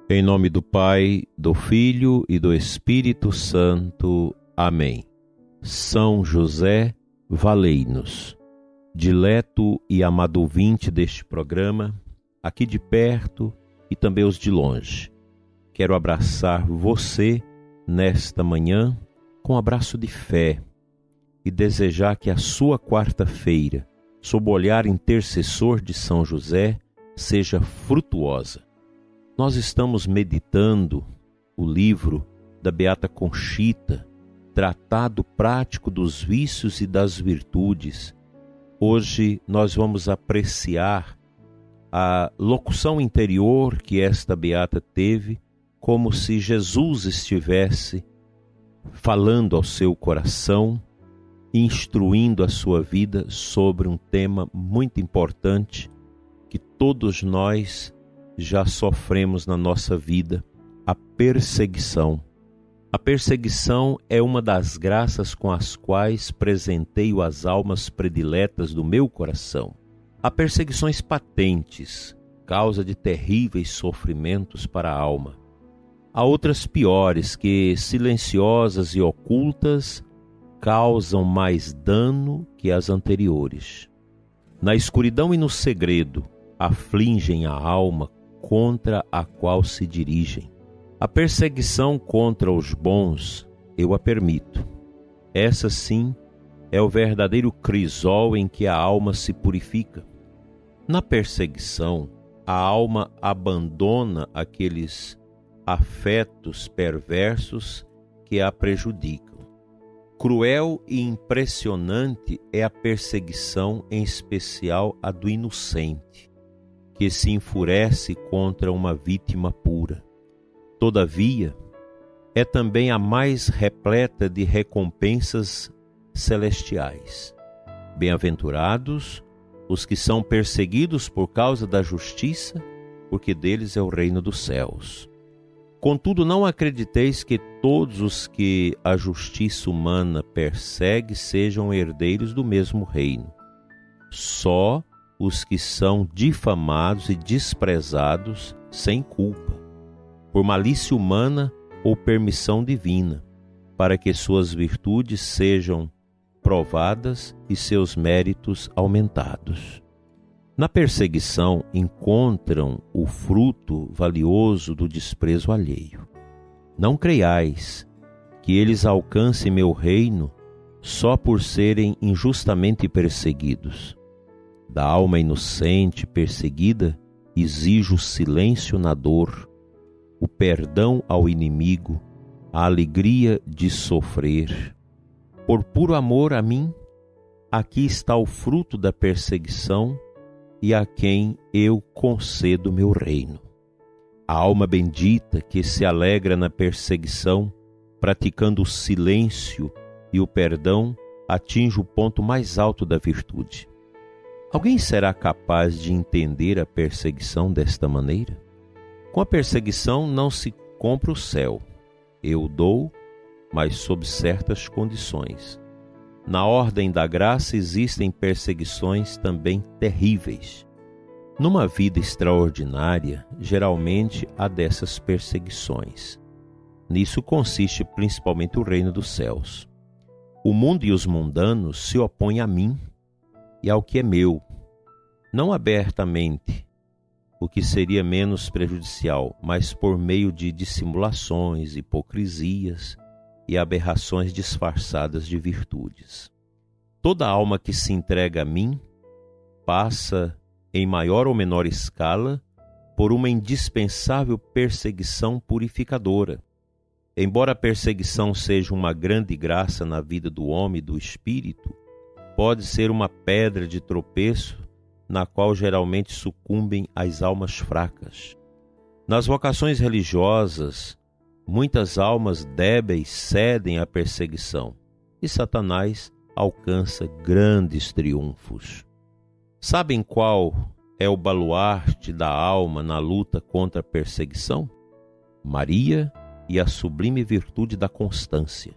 Em nome do Pai, do Filho e do Espírito Santo. Amém. São José, valei-nos. Dileto e amado ouvinte deste programa, aqui de perto e também os de longe, quero abraçar você nesta manhã com um abraço de fé e desejar que a sua quarta-feira, sob o olhar intercessor de São José, seja frutuosa. Nós estamos meditando o livro da Beata Conchita, Tratado Prático dos Vícios e das Virtudes. Hoje nós vamos apreciar a locução interior que esta beata teve, como se Jesus estivesse falando ao seu coração, instruindo a sua vida sobre um tema muito importante que todos nós já sofremos na nossa vida: a perseguição. A perseguição é uma das graças com as quais presenteio as almas prediletas do meu coração. Há perseguições patentes, causa de terríveis sofrimentos para a alma. Há outras piores que, silenciosas e ocultas, causam mais dano que as anteriores. Na escuridão e no segredo, afligem a alma contra a qual se dirigem. A perseguição contra os bons eu a permito. Essa sim é o verdadeiro crisol em que a alma se purifica. Na perseguição, a alma abandona aqueles afetos perversos que a prejudicam. Cruel e impressionante é a perseguição, em especial a do inocente, que se enfurece contra uma vítima pura. Todavia, é também a mais repleta de recompensas celestiais. Bem-aventurados os que são perseguidos por causa da justiça, porque deles é o reino dos céus. Contudo, não acrediteis que todos os que a justiça humana persegue sejam herdeiros do mesmo reino. Só os que são difamados e desprezados sem culpa, por malícia humana ou permissão divina, para que suas virtudes sejam provadas e seus méritos aumentados. Na perseguição encontram o fruto valioso do desprezo alheio. Não creiais que eles alcancem meu reino só por serem injustamente perseguidos. Da alma inocente perseguida, exijo o silêncio na dor, o perdão ao inimigo, a alegria de sofrer. Por puro amor a mim, aqui está o fruto da perseguição e a quem eu concedo meu reino. A alma bendita que se alegra na perseguição, praticando o silêncio e o perdão, atinge o ponto mais alto da virtude. Alguém será capaz de entender a perseguição desta maneira? Com a perseguição não se compra o céu. Eu dou, mas sob certas condições. Na ordem da graça existem perseguições também terríveis. Numa vida extraordinária, geralmente há dessas perseguições. Nisso consiste principalmente o reino dos céus. O mundo e os mundanos se opõem a mim e ao que é meu, não abertamente, o que seria menos prejudicial, mas por meio de dissimulações, hipocrisias e aberrações disfarçadas de virtudes. Toda alma que se entrega a mim passa, em maior ou menor escala, por uma indispensável perseguição purificadora. Embora a perseguição seja uma grande graça na vida do homem e do espírito, pode ser uma pedra de tropeço na qual geralmente sucumbem as almas fracas. Nas vocações religiosas, muitas almas débeis cedem à perseguição e Satanás alcança grandes triunfos. Sabem qual é o baluarte da alma na luta contra a perseguição? Maria e a sublime virtude da constância,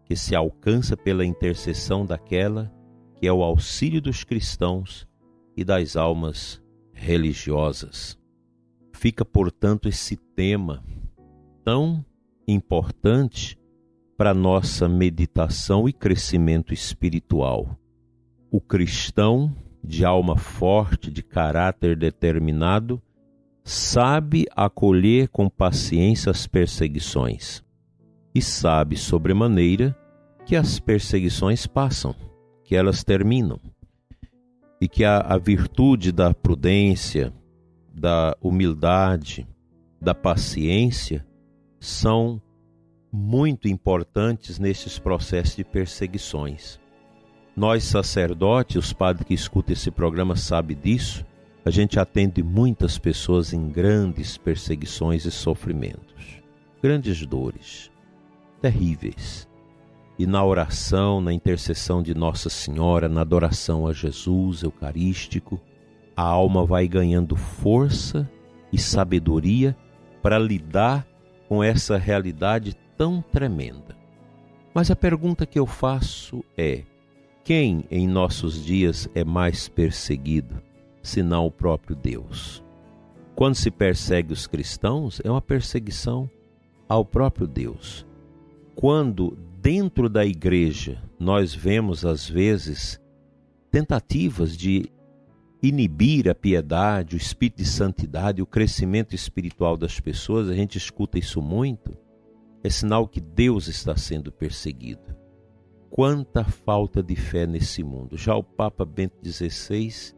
que se alcança pela intercessão daquela que é o auxílio dos cristãos e das almas religiosas. Fica, portanto, esse tema tão importante para nossa meditação e crescimento espiritual. O cristão de alma forte, de caráter determinado, sabe acolher com paciência as perseguições e sabe sobremaneira que as perseguições passam, que elas terminam e que a virtude da prudência, da humildade, da paciência são muito importantes nesses processos de perseguições. Nós sacerdotes, os padres que escutam esse programa sabem disso, a gente atende muitas pessoas em grandes perseguições e sofrimentos, grandes dores, terríveis. E na oração, na intercessão de Nossa Senhora, na adoração a Jesus eucarístico, a alma vai ganhando força e sabedoria para lidar com essa realidade tão tremenda. Mas a pergunta que eu faço é: quem em nossos dias é mais perseguido, senão o próprio Deus? Quando se persegue os cristãos, é uma perseguição ao próprio Deus. Quando dentro da igreja nós vemos às vezes tentativas de inibir a piedade, o espírito de santidade, o crescimento espiritual das pessoas, a gente escuta isso muito, é sinal que Deus está sendo perseguido. Quanta falta de fé nesse mundo. Já o Papa Bento XVI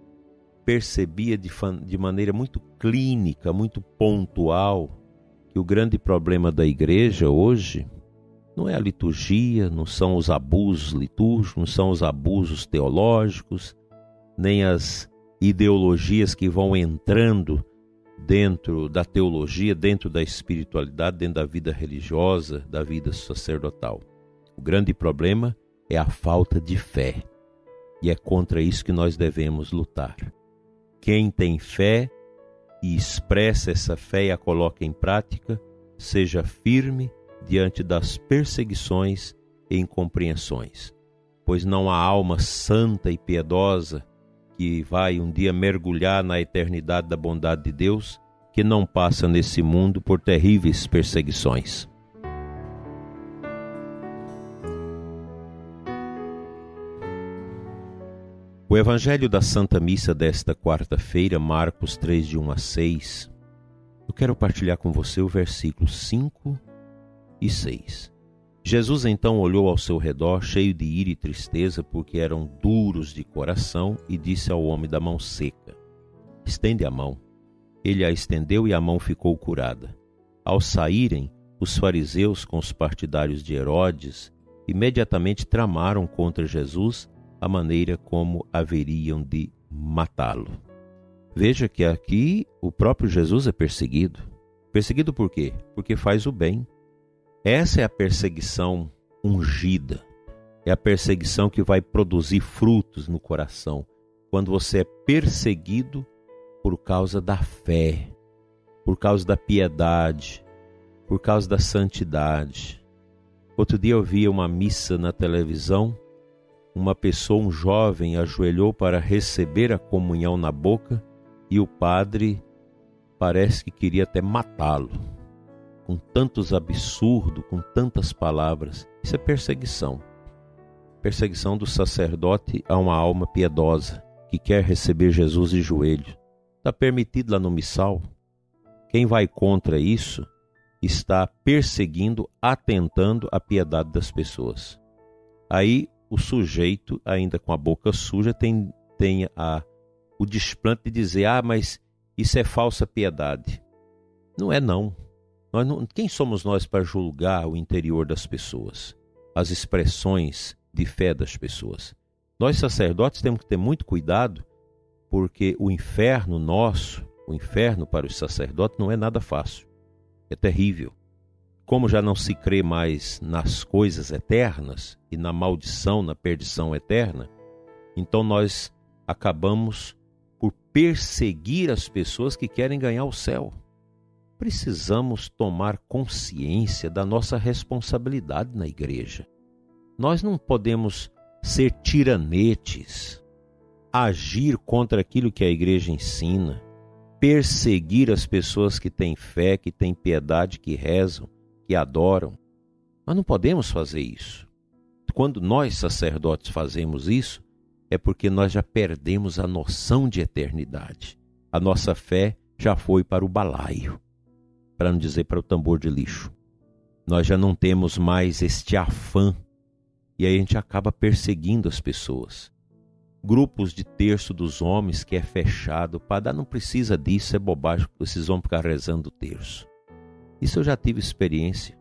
percebia de maneira muito clínica, muito pontual, que o grande problema da igreja hoje não é a liturgia, não são os abusos litúrgicos, não são os abusos teológicos, nem as ideologias que vão entrando dentro da teologia, dentro da espiritualidade, dentro da vida religiosa, da vida sacerdotal. O grande problema é a falta de fé. E é contra isso que nós devemos lutar. Quem tem fé e expressa essa fé e a coloca em prática, seja firme diante das perseguições e incompreensões. Pois não há alma santa e piedosa que vai um dia mergulhar na eternidade da bondade de Deus, que não passa nesse mundo por terríveis perseguições. O Evangelho da Santa Missa desta quarta-feira, Marcos 3, de 1 a 6, eu quero partilhar com você o versículo 5 e 6. Jesus então olhou ao seu redor, cheio de ira e tristeza, porque eram duros de coração, e disse ao homem da mão seca: estende a mão. Ele a estendeu e a mão ficou curada. Ao saírem, os fariseus com os partidários de Herodes imediatamente tramaram contra Jesus a maneira como haveriam de matá-lo. Veja que aqui o próprio Jesus é perseguido. Perseguido por quê? Porque faz o bem. Essa é a perseguição ungida. É a perseguição que vai produzir frutos no coração. Quando você é perseguido por causa da fé, por causa da piedade, por causa da santidade. Outro dia eu vi uma missa na televisão. Uma pessoa, um jovem, ajoelhou para receber a comunhão na boca e o padre parece que queria até matá-lo. Com tantos absurdos, com tantas palavras. Isso é perseguição. Perseguição do sacerdote a uma alma piedosa que quer receber Jesus de joelho. Está permitido lá no missal. Quem vai contra isso está perseguindo, atentando à piedade das pessoas. Aí o sujeito, ainda com a boca suja, tem o desplante de dizer: mas isso é falsa piedade. Não é não. Quem somos nós para julgar o interior das pessoas, as expressões de fé das pessoas? Nós sacerdotes temos que ter muito cuidado, porque o inferno nosso, o inferno para os sacerdotes não é nada fácil, é terrível. Como já não se crê mais nas coisas eternas e na maldição, na perdição eterna, então nós acabamos por perseguir as pessoas que querem ganhar o céu. Precisamos tomar consciência da nossa responsabilidade na igreja. Nós não podemos ser tiranetes, agir contra aquilo que a igreja ensina, perseguir as pessoas que têm fé, que têm piedade, que rezam, que adoram. Nós não podemos fazer isso. Quando nós, sacerdotes, fazemos isso, é porque nós já perdemos a noção de eternidade. A nossa fé já foi para o balaio, para não dizer para o tambor de lixo. Nós já não temos mais este afã, e aí a gente acaba perseguindo as pessoas. Grupos de terço dos homens que é fechado, padre, não precisa disso, é bobagem, esses homens ficar rezando o terço. Isso eu já tive experiência,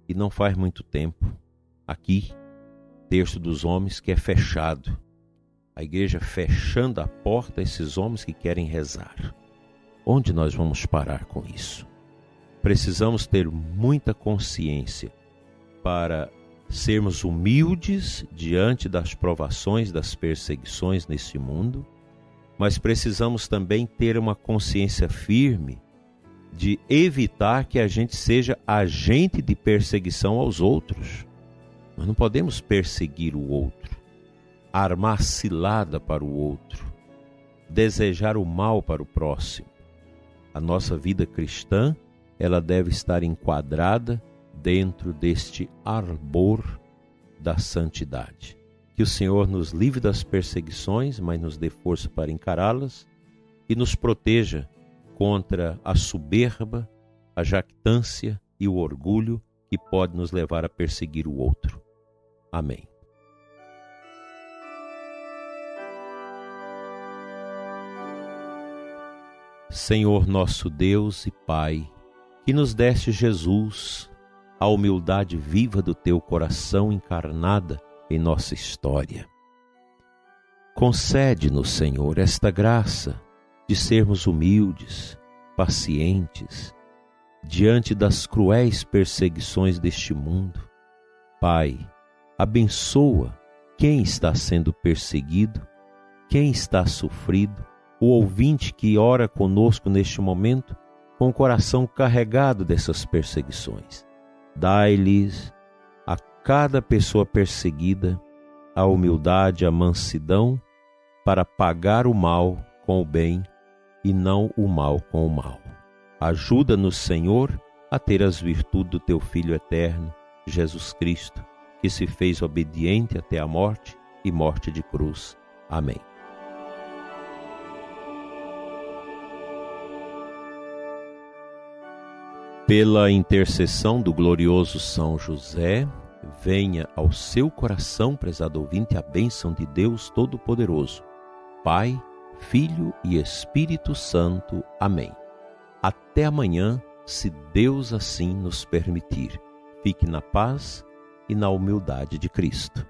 e não faz muito tempo. Aqui, terço dos homens que é fechado. A igreja fechando a porta a esses homens que querem rezar. Onde nós vamos parar com isso? Precisamos ter muita consciência para sermos humildes diante das provações, das perseguições nesse mundo, mas precisamos também ter uma consciência firme de evitar que a gente seja agente de perseguição aos outros. Nós não podemos perseguir o outro, armar cilada para o outro, desejar o mal para o próximo. A nossa vida cristã, ela deve estar enquadrada dentro deste arbor da santidade. Que o Senhor nos livre das perseguições, mas nos dê força para encará-las e nos proteja contra a soberba, a jactância e o orgulho que pode nos levar a perseguir o outro. Amém. Senhor nosso Deus e Pai, que nos deste Jesus, a humildade viva do teu coração encarnada em nossa história. Concede-nos, Senhor, esta graça de sermos humildes, pacientes, diante das cruéis perseguições deste mundo. Pai, abençoa quem está sendo perseguido, quem está sofrido, o ouvinte que ora conosco neste momento, com o coração carregado dessas perseguições. Dai-lhes a cada pessoa perseguida a humildade, a mansidão para pagar o mal com o bem e não o mal com o mal. Ajuda-nos, Senhor, a ter as virtudes do teu Filho eterno, Jesus Cristo, que se fez obediente até a morte e morte de cruz. Amém. Pela intercessão do glorioso São José, venha ao seu coração, prezado ouvinte, a bênção de Deus Todo-Poderoso, Pai, Filho e Espírito Santo. Amém. Até amanhã, se Deus assim nos permitir. Fique na paz e na humildade de Cristo.